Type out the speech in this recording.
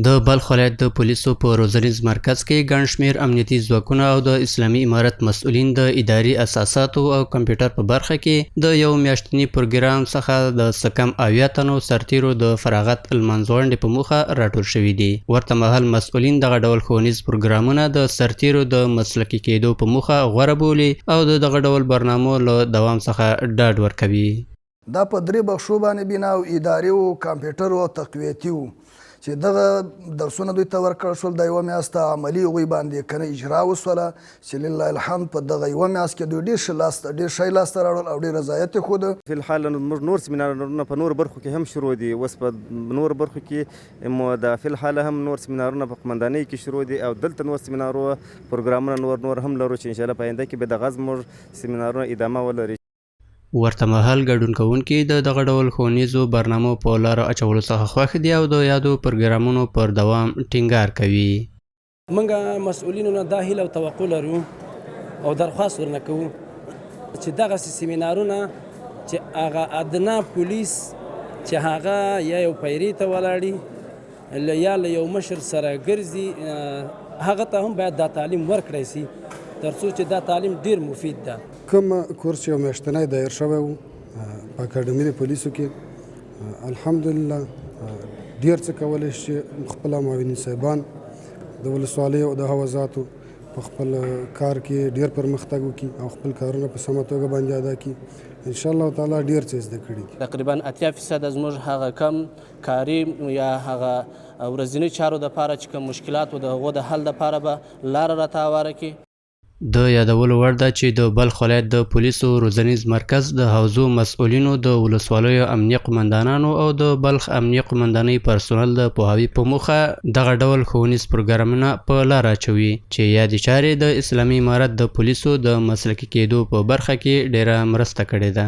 د بلخ ولایت د پولیسو په روزنیز مرکز کې ګڼ شمېر امنیتي ځواکونه او د اسلامي امارت مسؤلین د اداري اساساتو او کمپیوټر په برخه کې د یو میاشتني پروګرام څخه د څه کم 80 تنو سرتیرو د فراغت لمانځغونډې په موخه راټول شوي دي. ورته مهال مسؤلین دغه ډول ښوونیز پروګرامونه د سرتیرو د مسلکي کېدو په موخه غوره بولي او د دغه ډول برنامو له دوام څخه ډاډ ورکوي. دا په درې بخشو باندې بنا او اداري او کمپیوټر او تقویتي و چې دغه درسونه دوی ته ورکړل شول. د یوه میاشته عملي هغوی باندې کنه اجرا وسوله چې لله الحمد په دغه یوه میاشت کې دوی ډېر ښه لاسته راوړل او ډېر رضایت یې ښوده. فلحال موږ نور سیمینارونه په نورو برخو کې هم شروع دي. اوس په نورو برخو کې د فلحال هم نور سیمینارونه په قمندانۍ کې شروع دي او دلته نور سیمینارو پروګرامونه نور هم لرو چې انشاءالله په آینده کې به دغه زموږ سیمینارونه ادامه ولري. ورته مهال ګډون کوونکي د دغه ډول ښوونیزو برنامو په لاره اچولو څخه خوښ دي او د یادو پروګرامونو پر دوام ټینګار کوي. موږ مسؤلینو نه دا هیله او توقع لرو او درخواست ورنه کوو چې دغسې سیمینارونه چې هغه ادنا پولیس چې هغه یا یو پیري ته ولاړي یا له یو مشر سره ګرځي هغه ته هم باید دا تعلیم ورکړی سي تر څو چې دا تعلیم ډیر مفید ده. کوم کورس یو میاشتنی دایر شوی و په اکاډمي د پولیسو کې الحمدلله ډیر څه کولی شي چې خپله معاونین صاحبان د ولسوالیو او د حوزاتو په خپل کار کې ډیر پرمختګ وکړي او خپل کارونه په سمه توګه باندې ادا کړي. انشاءالله تعالی ډیر څه زده کړي دي. تقریبا 80% زموږ هغه کم کاري یا هغه ورځني چارو دپاره چې کوم مشکلات و د هغو د حل دپاره به لاره راته هواره کړي. د یادولو وړ ده چې د بلخ ولایت د پولیسو روزنیز مرکز د حوزو مسؤلینو د ولسوالیو امنیه قمندانانو او د بلخ امنیه قمندانۍ پرسونل د پوهاوي په موخه دغه ډول ښوونیز پروګرامونه په لاره اچوي چې یادې چارې د اسلامي امارت د پولیسو د مسلکي کېدو په برخه کې ډیره مرسته کړې ده.